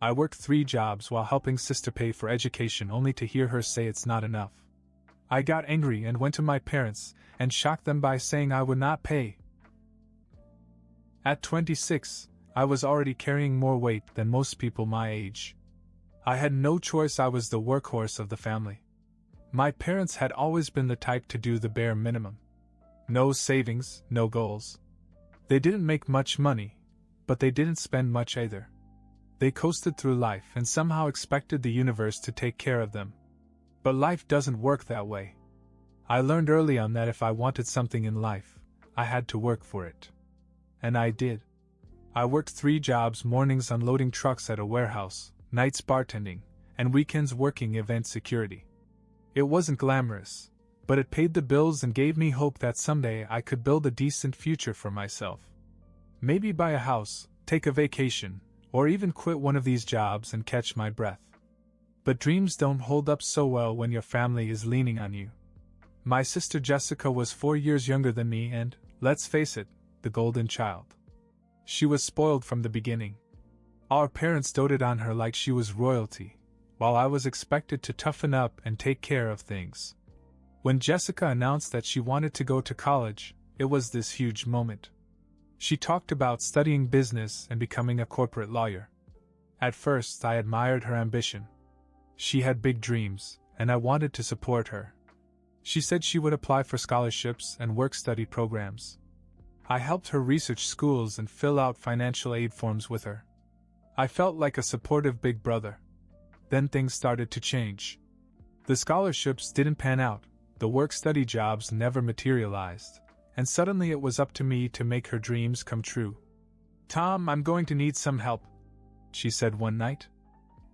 I worked 3 jobs while helping sister pay for education only to hear her say it's not enough. I got angry and went to my parents and shocked them by saying I would not pay. At 26, I was already carrying more weight than most people my age. I had no choice, I was the workhorse of the family. My parents had always been the type to do the bare minimum. No savings, no goals. They didn't make much money, but they didn't spend much either. They coasted through life and somehow expected the universe to take care of them. But life doesn't work that way. I learned early on that if I wanted something in life, I had to work for it. And I did. I worked 3 jobs: mornings unloading trucks at a warehouse, nights bartending, and weekends working event security. It wasn't glamorous, but it paid the bills and gave me hope that someday I could build a decent future for myself. Maybe buy a house, take a vacation, or even quit one of these jobs and catch my breath. But dreams don't hold up so well when your family is leaning on you. My sister Jessica was 4 years younger than me and, let's face it, the golden child. She was spoiled from the beginning. Our parents doted on her like she was royalty, while I was expected to toughen up and take care of things. When Jessica announced that she wanted to go to college, it was this huge moment. She talked about studying business and becoming a corporate lawyer. At first, I admired her ambition. She had big dreams, and I wanted to support her. She said she would apply for scholarships and work-study programs. I helped her research schools and fill out financial aid forms with her. I felt like a supportive big brother. Then things started to change. The scholarships didn't pan out, the work-study jobs never materialized, and suddenly it was up to me to make her dreams come true. "Tom, I'm going to need some help," she said one night.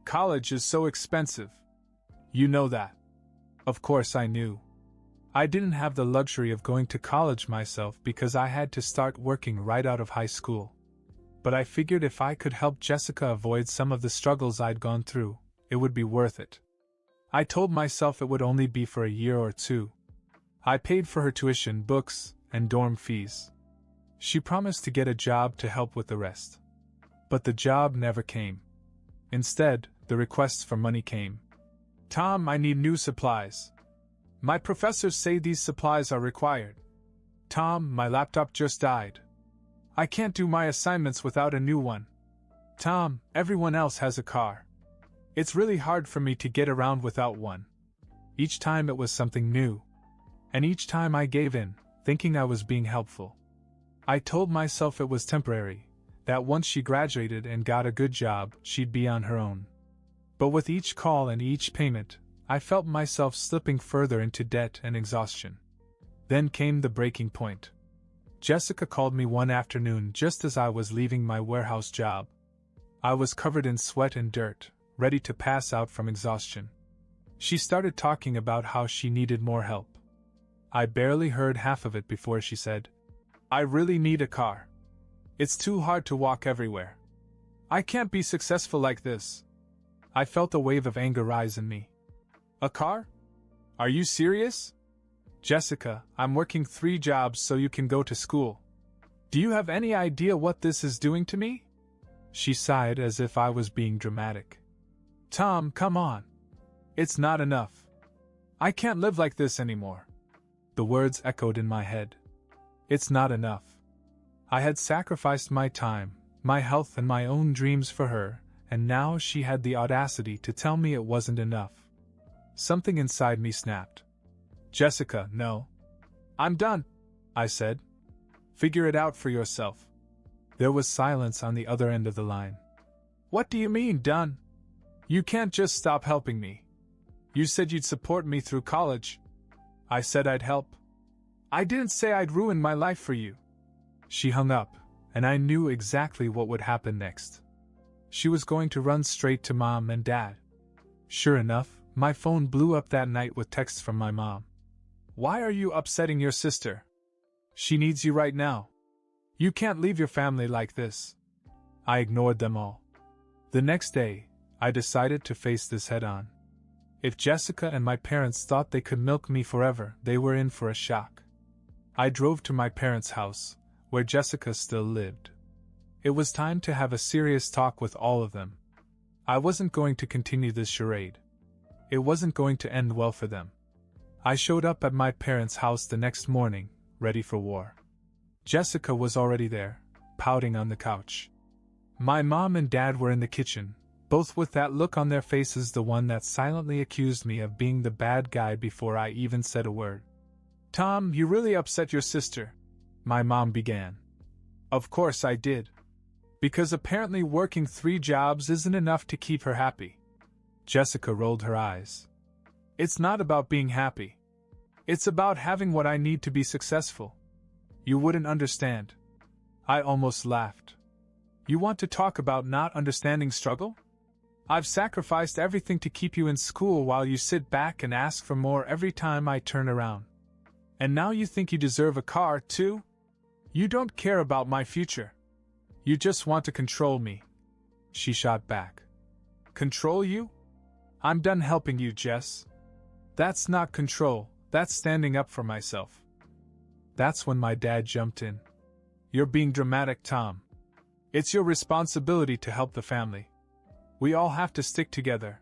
"College is so expensive. You know that." Of course I knew. I didn't have the luxury of going to college myself because I had to start working right out of high school. But I figured if I could help Jessica avoid some of the struggles I'd gone through, it would be worth it. I told myself it would only be for a year or 2. I paid for her tuition, books, and dorm fees. She promised to get a job to help with the rest. But the job never came. Instead, the requests for money came. "Tom, I need new supplies. My professors say these supplies are required. Tom, my laptop just died. I can't do my assignments without a new one. Tom, everyone else has a car. It's really hard for me to get around without one." Each time it was something new. And each time I gave in, thinking I was being helpful. I told myself it was temporary, that once she graduated and got a good job, she'd be on her own. But with each call and each payment, I felt myself slipping further into debt and exhaustion. Then came the breaking point. Jessica called me one afternoon just as I was leaving my warehouse job. I was covered in sweat and dirt, ready to pass out from exhaustion. She started talking about how she needed more help. I barely heard half of it before she said, "I really need a car. It's too hard to walk everywhere. I can't be successful like this." I felt a wave of anger rise in me. "A car? Are you serious? Jessica, I'm working 3 jobs so you can go to school. Do you have any idea what this is doing to me?" She sighed as if I was being dramatic. "Tom, come on. It's not enough. I can't live like this anymore." The words echoed in my head. It's not enough. I had sacrificed my time, my health, and my own dreams for her, and now she had the audacity to tell me it wasn't enough. Something inside me snapped. "Jessica, no. I'm done," I said. "Figure it out for yourself." There was silence on the other end of the line. "What do you mean, done? You can't just stop helping me. You said you'd support me through college." "I said I'd help. I didn't say I'd ruin my life for you." She hung up, and I knew exactly what would happen next. She was going to run straight to Mom and Dad. Sure enough, my phone blew up that night with texts from my mom. "Why are you upsetting your sister? She needs you right now. You can't leave your family like this." I ignored them all. The next day, I decided to face this head on. If Jessica and my parents thought they could milk me forever, they were in for a shock. I drove to my parents' house, where Jessica still lived. It was time to have a serious talk with all of them. I wasn't going to continue this charade. It wasn't going to end well for them. I showed up at my parents' house the next morning, ready for war. Jessica was already there, pouting on the couch. My mom and dad were in the kitchen, both with that look on their faces, the one that silently accused me of being the bad guy before I even said a word. "Tom, you really upset your sister," my mom began. "Of course I did. Because apparently working 3 jobs isn't enough to keep her happy." Jessica rolled her eyes. "It's not about being happy. It's about having what I need to be successful. You wouldn't understand." I almost laughed. "You want to talk about not understanding struggle? I've sacrificed everything to keep you in school while you sit back and ask for more every time I turn around. And now you think you deserve a car, too? You don't care about my future. You just want to control me." She shot back. "Control you? I'm done helping you, Jess. That's not control, that's standing up for myself." That's when my dad jumped in. "You're being dramatic, Tom. It's your responsibility to help the family. We all have to stick together.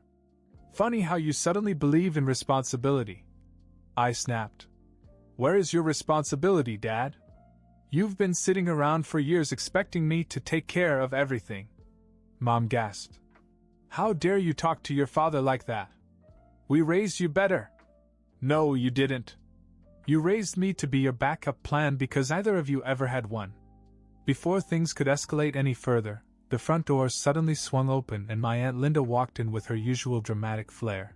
Funny how you suddenly believe in responsibility." I snapped. "Where is your responsibility, Dad? You've been sitting around for years expecting me to take care of everything." Mom gasped. "How dare you talk to your father like that? We raised you better." "No, you didn't. You raised me to be your backup plan because neither of you ever had one." Before things could escalate any further, the front door suddenly swung open and my Aunt Linda walked in with her usual dramatic flair.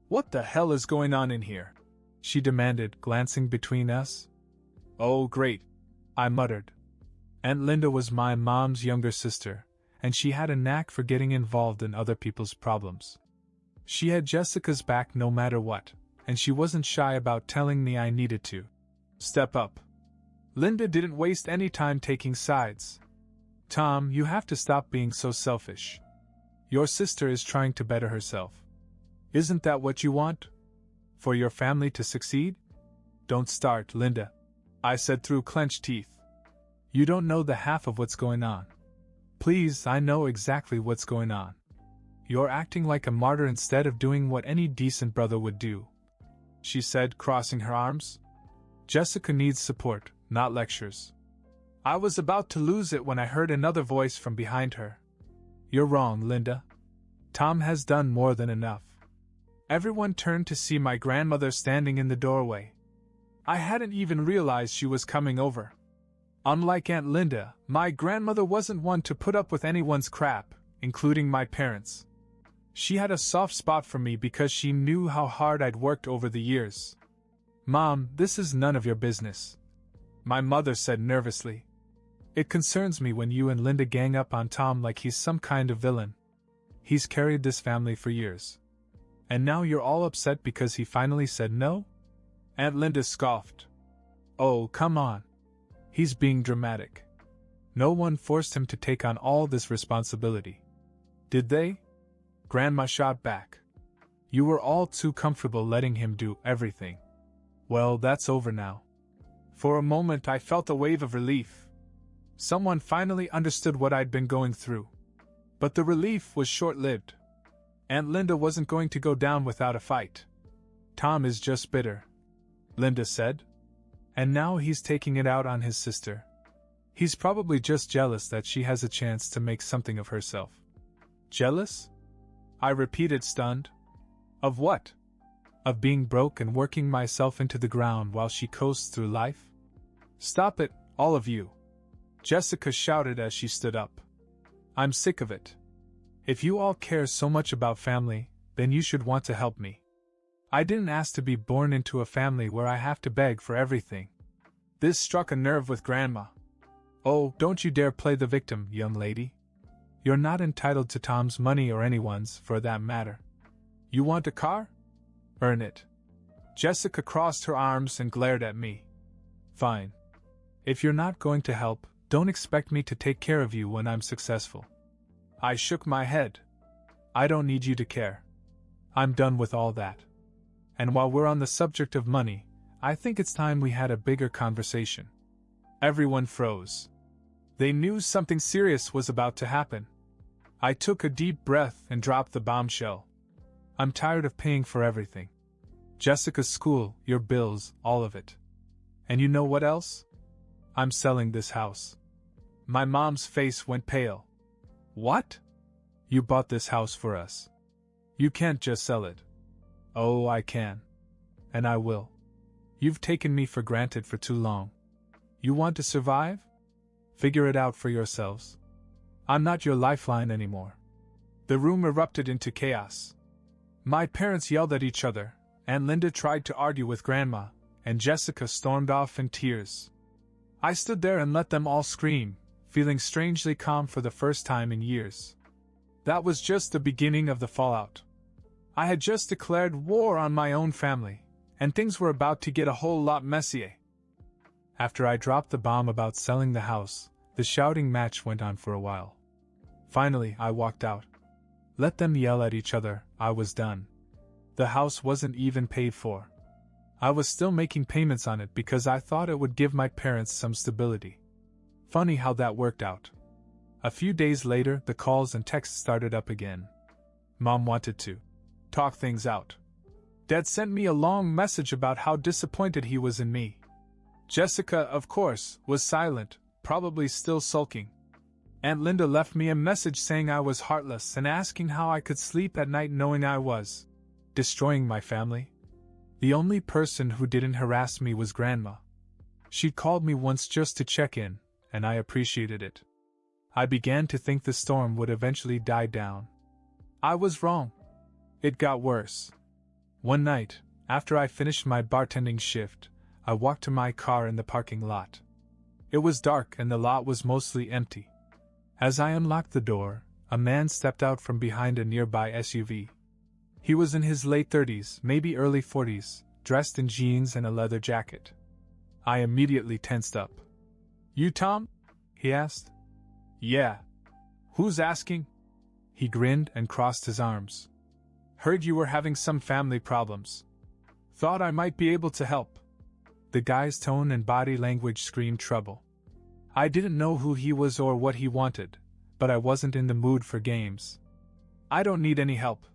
"What the hell is going on in here?" she demanded, glancing between us. "Oh, great," I muttered. Aunt Linda was my mom's younger sister, and she had a knack for getting involved in other people's problems. She had Jessica's back no matter what, and she wasn't shy about telling me I needed to step up. Linda didn't waste any time taking sides. "Tom, you have to stop being so selfish. Your sister is trying to better herself. Isn't that what you want? For your family to succeed?" "Don't start, Linda," I said through clenched teeth. "You don't know the half of what's going on." "Please, I know exactly what's going on. You're acting like a martyr instead of doing what any decent brother would do," she said, crossing her arms. "Jessica needs support, not lectures." I was about to lose it when I heard another voice from behind her. "You're wrong, Linda. Tom has done more than enough." Everyone turned to see my grandmother standing in the doorway. I hadn't even realized she was coming over. Unlike Aunt Linda, my grandmother wasn't one to put up with anyone's crap, including my parents. She had a soft spot for me because she knew how hard I'd worked over the years. "Mom, this is none of your business," my mother said nervously. "It concerns me when you and Linda gang up on Tom like he's some kind of villain. He's carried this family for years. And now you're all upset because he finally said no?" Aunt Linda scoffed. "Oh, come on. He's being dramatic. No one forced him to take on all this responsibility. Did they?" Grandma shot back. "You were all too comfortable letting him do everything." Well, that's over now. For a moment I felt a wave of relief. Someone finally understood what I'd been going through. But the relief was short-lived. Aunt Linda wasn't going to go down without a fight. "Tom is just bitter," Linda said. "And now he's taking it out on his sister. He's probably just jealous that she has a chance to make something of herself." "Jealous?" I repeated, stunned. "Of what? Of being broke and working myself into the ground while she coasts through life?" "Stop it, all of you," Jessica shouted as she stood up. "I'm sick of it. If you all care so much about family, then you should want to help me. I didn't ask to be born into a family where I have to beg for everything." This struck a nerve with Grandma. "Oh, don't you dare play the victim, young lady. You're not entitled to Tom's money or anyone's, for that matter. You want a car? Earn it." Jessica crossed her arms and glared at me. "Fine. If you're not going to help, don't expect me to take care of you when I'm successful." I shook my head. "I don't need you to care. I'm done with all that. And while we're on the subject of money, I think it's time we had a bigger conversation." Everyone froze. They knew something serious was about to happen. I took a deep breath and dropped the bombshell. I'm tired of paying for everything. Jessica's school, your bills, all of it. And you know what else? I'm selling this house. My mom's face went pale. What? You bought this house for us. You can't just sell it. Oh, I can. And I will. You've taken me for granted for too long. You want to survive? Figure it out for yourselves. I'm not your lifeline anymore. The room erupted into chaos. My parents yelled at each other, and Linda tried to argue with Grandma, and Jessica stormed off in tears. I stood there and let them all scream, feeling strangely calm for the first time in years. That was just the beginning of the fallout. I had just declared war on my own family, and things were about to get a whole lot messier. After I dropped the bomb about selling the house, the shouting match went on for a while. Finally, I walked out. Let them yell at each other, I was done. The house wasn't even paid for. I was still making payments on it because I thought it would give my parents some stability. Funny how that worked out. A few days later, the calls and texts started up again. Mom wanted to talk things out. Dad sent me a long message about how disappointed he was in me. Jessica, of course, was silent, probably still sulking. Aunt Linda left me a message saying I was heartless and asking how I could sleep at night knowing I was destroying my family. The only person who didn't harass me was Grandma. She'd called me once just to check in, and I appreciated it. I began to think the storm would eventually die down. I was wrong. It got worse. One night, after I finished my bartending shift, I walked to my car in the parking lot. It was dark and the lot was mostly empty. As I unlocked the door, a man stepped out from behind a nearby SUV. He was in his late 30s, maybe early 40s, dressed in jeans and a leather jacket. I immediately tensed up. "You Tom?" he asked. "Yeah. Who's asking?" He grinned and crossed his arms. "Heard you were having some family problems. Thought I might be able to help." The guy's tone and body language screamed trouble. I didn't know who he was or what he wanted, but I wasn't in the mood for games. "I don't need any help,"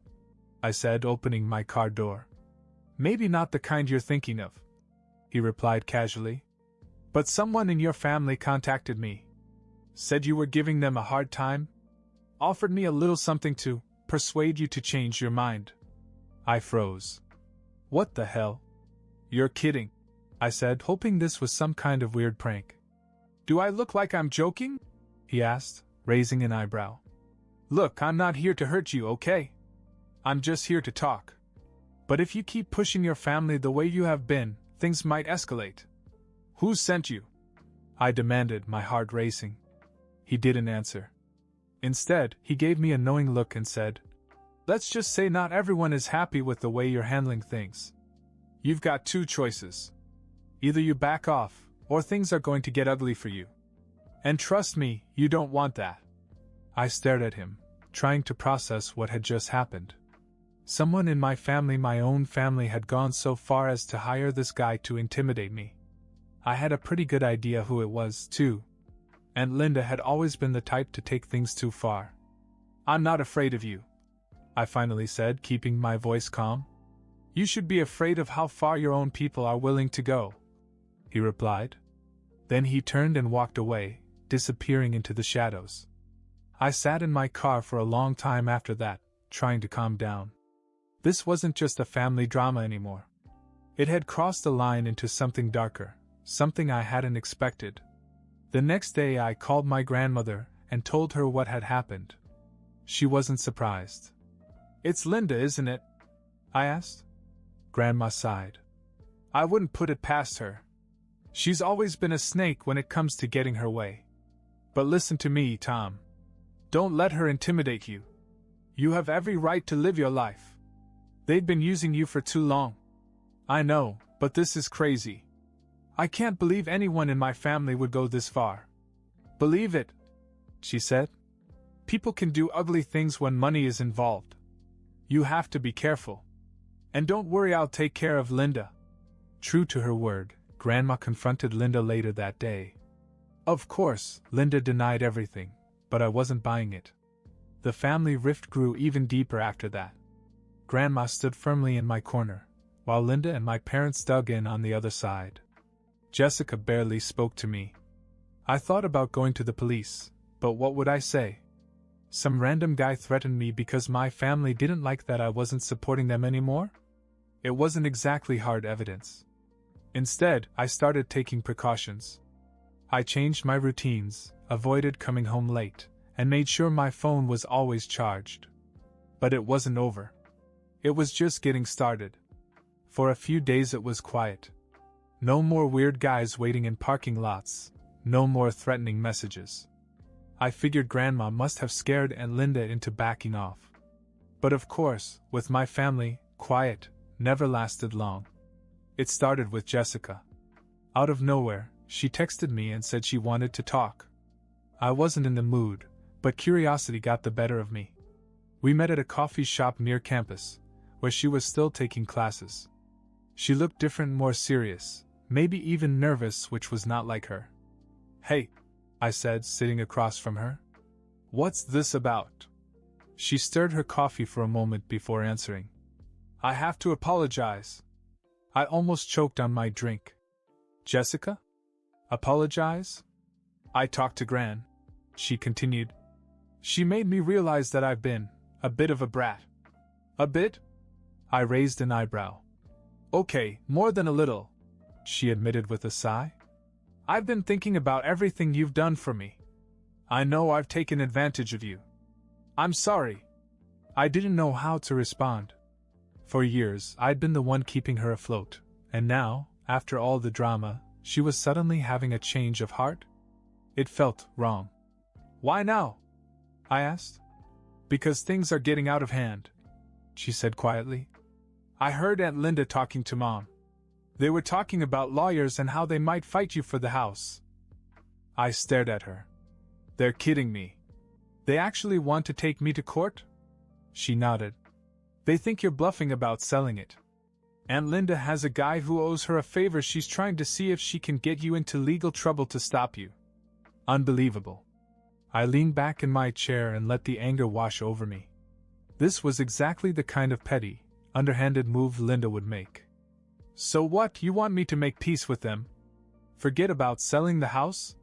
I said, opening my car door. "Maybe not the kind you're thinking of," he replied casually. "But someone in your family contacted me. Said you were giving them a hard time. Offered me a little something to persuade you to change your mind." I froze. "What the hell? You're kidding," I said, hoping this was some kind of weird prank. "Do I look like I'm joking?" he asked, raising an eyebrow. "Look, I'm not here to hurt you, okay? I'm just here to talk. But if you keep pushing your family the way you have been, things might escalate." "Who sent you?" I demanded, my heart racing. He didn't answer. Instead, he gave me a knowing look and said, "Let's just say not everyone is happy with the way you're handling things. You've got two choices. Either you back off, or things are going to get ugly for you. And trust me, you don't want that." I stared at him, trying to process what had just happened. Someone in my family, my own family, had gone so far as to hire this guy to intimidate me. I had a pretty good idea who it was, too. Aunt Linda had always been the type to take things too far. "I'm not afraid of you," I finally said, keeping my voice calm. "You should be afraid of how far your own people are willing to go," he replied. Then he turned and walked away, disappearing into the shadows. I sat in my car for a long time after that, trying to calm down. This wasn't just a family drama anymore. It had crossed the line into something darker, something I hadn't expected. The next day I called my grandmother and told her what had happened. She wasn't surprised. "It's Linda, isn't it?" I asked. Grandma sighed. "I wouldn't put it past her. She's always been a snake when it comes to getting her way. But listen to me, Tom. Don't let her intimidate you. You have every right to live your life. They've been using you for too long. I know, but this is crazy. I can't believe anyone in my family would go this far." "Believe it," she said. "People can do ugly things when money is involved. You have to be careful. And don't worry, I'll take care of Linda." True to her word, Grandma confronted Linda later that day. Of course, Linda denied everything, but I wasn't buying it. The family rift grew even deeper after that. Grandma stood firmly in my corner, while Linda and my parents dug in on the other side. Jessica barely spoke to me. I thought about going to the police, but what would I say? Some random guy threatened me because my family didn't like that I wasn't supporting them anymore? It wasn't exactly hard evidence. Instead, I started taking precautions. I changed my routines, avoided coming home late, and made sure my phone was always charged. But it wasn't over. It was just getting started. For a few days it was quiet. No more weird guys waiting in parking lots, no more threatening messages. I figured Grandma must have scared Aunt Linda into backing off. But of course, with my family, quiet never lasted long. It started with Jessica. Out of nowhere, she texted me and said she wanted to talk. I wasn't in the mood, but curiosity got the better of me. We met at a coffee shop near campus, where she was still taking classes. She looked different, more serious, maybe even nervous, which was not like her. "Hey," I said, sitting across from her. "What's this about?" She stirred her coffee for a moment before answering. "I have to apologize." I almost choked on my drink. "Jessica? Apologize?" "I talked to Gran," she continued. "She made me realize that I've been a bit of a brat." "A bit?" I raised an eyebrow. "Okay, more than a little," she admitted with a sigh. "I've been thinking about everything you've done for me. I know I've taken advantage of you. I'm sorry." I didn't know how to respond. For years, I'd been the one keeping her afloat, and now, after all the drama, she was suddenly having a change of heart? It felt wrong. "Why now?" I asked. "Because things are getting out of hand," she said quietly. "I heard Aunt Linda talking to Mom. They were talking about lawyers and how they might fight you for the house." I stared at her. "They're kidding me. They actually want to take me to court?" She nodded. "They think you're bluffing about selling it. Aunt Linda has a guy who owes her a favor. She's trying to see if she can get you into legal trouble to stop you." Unbelievable. I leaned back in my chair and let the anger wash over me. This was exactly the kind of petty, underhanded move Linda would make. "So what, you want me to make peace with them? Forget about selling the house?"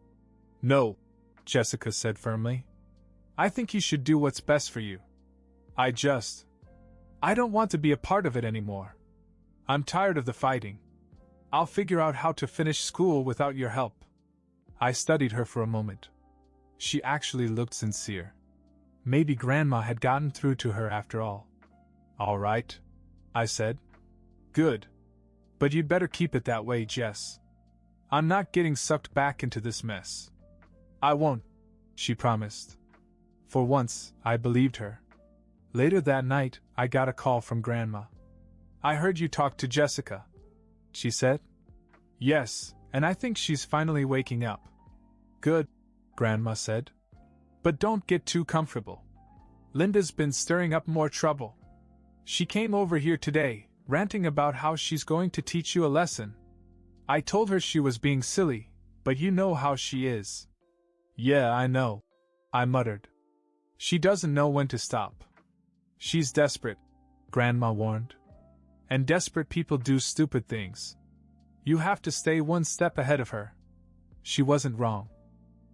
"No," Jessica said firmly. "I think you should do what's best for you. I don't want to be a part of it anymore. I'm tired of the fighting. I'll figure out how to finish school without your help." I studied her for a moment. She actually looked sincere. Maybe Grandma had gotten through to her after all. "All right," I said. "Good. But you'd better keep it that way, Jess. I'm not getting sucked back into this mess." "I won't," she promised. For once, I believed her. Later that night, I got a call from Grandma. "I heard you talked to Jessica," she said. "Yes, and I think she's finally waking up." "Good," Grandma said. "But don't get too comfortable. Linda's been stirring up more trouble. She came over here today, ranting about how she's going to teach you a lesson. I told her she was being silly, but you know how she is." "Yeah, I know," I muttered. "She doesn't know when to stop. She's desperate," Grandma warned. "And desperate people do stupid things. You have to stay one step ahead of her." She wasn't wrong.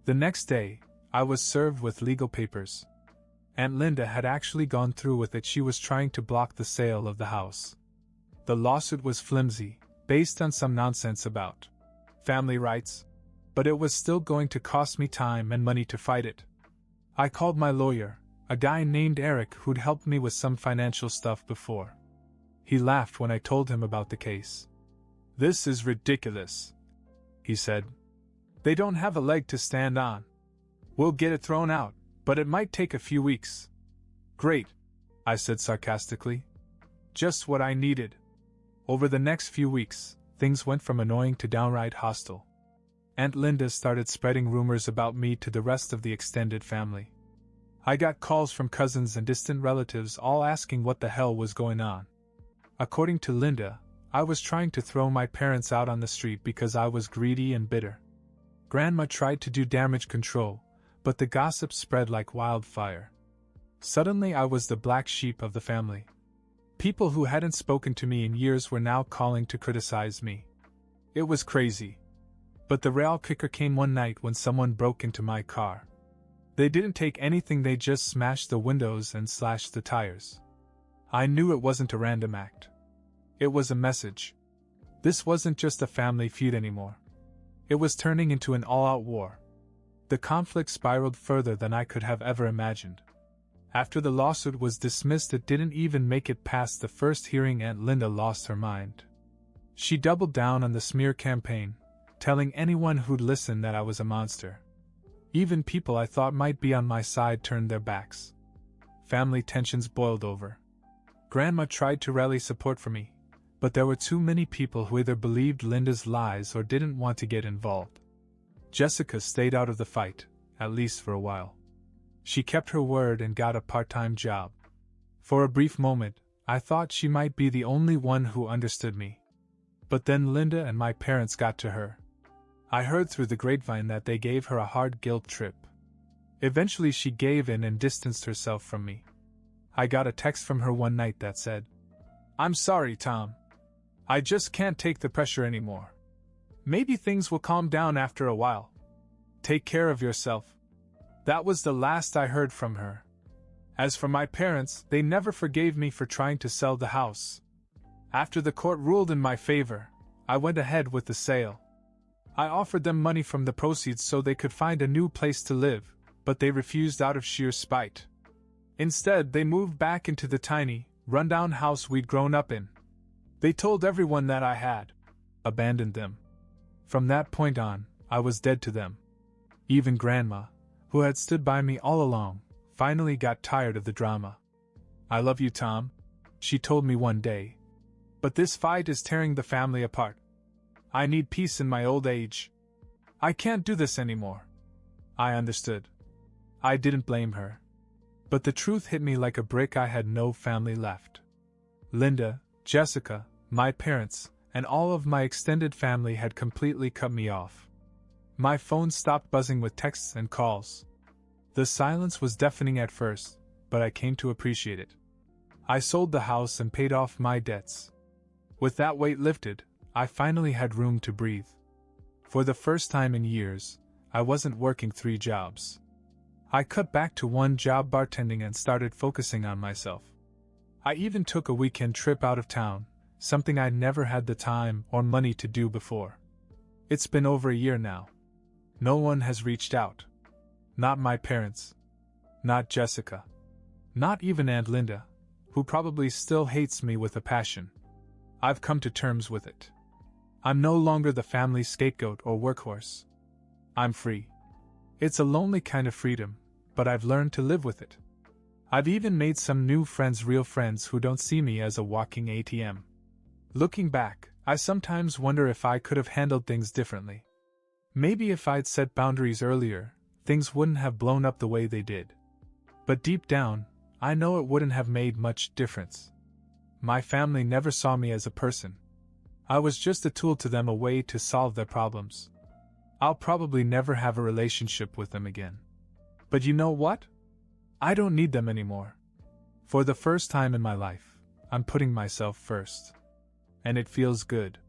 The next day, I was served with legal papers. Aunt Linda had actually gone through with it. She was trying to block the sale of the house. The lawsuit was flimsy, based on some nonsense about family rights, but it was still going to cost me time and money to fight it. I called my lawyer, a guy named Eric who'd helped me with some financial stuff before. He laughed when I told him about the case. "This is ridiculous," he said. "They don't have a leg to stand on. We'll get it thrown out, but it might take a few weeks." "Great," I said sarcastically. "Just what I needed." Over the next few weeks, things went from annoying to downright hostile. Aunt Linda started spreading rumors about me to the rest of the extended family. I got calls from cousins and distant relatives all asking what the hell was going on. According to Linda, I was trying to throw my parents out on the street because I was greedy and bitter. Grandma tried to do damage control, but the gossip spread like wildfire. Suddenly I was the black sheep of the family. People who hadn't spoken to me in years were now calling to criticize me. It was crazy. But the real kicker came one night when someone broke into my car. They didn't take anything, they just smashed the windows and slashed the tires. I knew it wasn't a random act. It was a message. This wasn't just a family feud anymore. It was turning into an all-out war. The conflict spiraled further than I could have ever imagined. After the lawsuit was dismissed, it didn't even make it past the first hearing. Aunt Linda lost her mind. She doubled down on the smear campaign, telling anyone who'd listen that I was a monster. Even people I thought might be on my side turned their backs. Family tensions boiled over. Grandma tried to rally support for me, but there were too many people who either believed Linda's lies or didn't want to get involved. Jessica stayed out of the fight, at least for a while. She kept her word and got a part-time job. For a brief moment, I thought she might be the only one who understood me. But then Linda and my parents got to her. I heard through the grapevine that they gave her a hard guilt trip. Eventually she gave in and distanced herself from me. I got a text from her one night that said, "I'm sorry, Tom. I just can't take the pressure anymore. Maybe things will calm down after a while. Take care of yourself." That was the last I heard from her. As for my parents, they never forgave me for trying to sell the house. After the court ruled in my favor, I went ahead with the sale. I offered them money from the proceeds so they could find a new place to live, but they refused out of sheer spite. Instead, they moved back into the tiny, rundown house we'd grown up in. They told everyone that I had abandoned them. From that point on, I was dead to them. Even Grandma, who had stood by me all along, finally got tired of the drama. "I love you, Tom," she told me one day. "But this fight is tearing the family apart. I need peace in my old age. I can't do this anymore." I understood. I didn't blame her. But the truth hit me like a brick. I had no family left. Linda, Jessica, my parents, and all of my extended family had completely cut me off. My phone stopped buzzing with texts and calls. The silence was deafening at first, but I came to appreciate it. I sold the house and paid off my debts. With that weight lifted, I finally had room to breathe. For the first time in years, I wasn't working 3 jobs. I cut back to 1 job bartending and started focusing on myself. I even took a weekend trip out of town, something I'd never had the time or money to do before. It's been over a year now. No one has reached out. Not my parents. Not Jessica. Not even Aunt Linda, who probably still hates me with a passion. I've come to terms with it. I'm no longer the family scapegoat or workhorse. I'm free. It's a lonely kind of freedom, but I've learned to live with it. I've even made some new friends, real friends who don't see me as a walking ATM. Looking back, I sometimes wonder if I could have handled things differently. Maybe if I'd set boundaries earlier, things wouldn't have blown up the way they did. But deep down, I know it wouldn't have made much difference. My family never saw me as a person. I was just a tool to them, a way to solve their problems. I'll probably never have a relationship with them again. But you know what? I don't need them anymore. For the first time in my life, I'm putting myself first. And it feels good.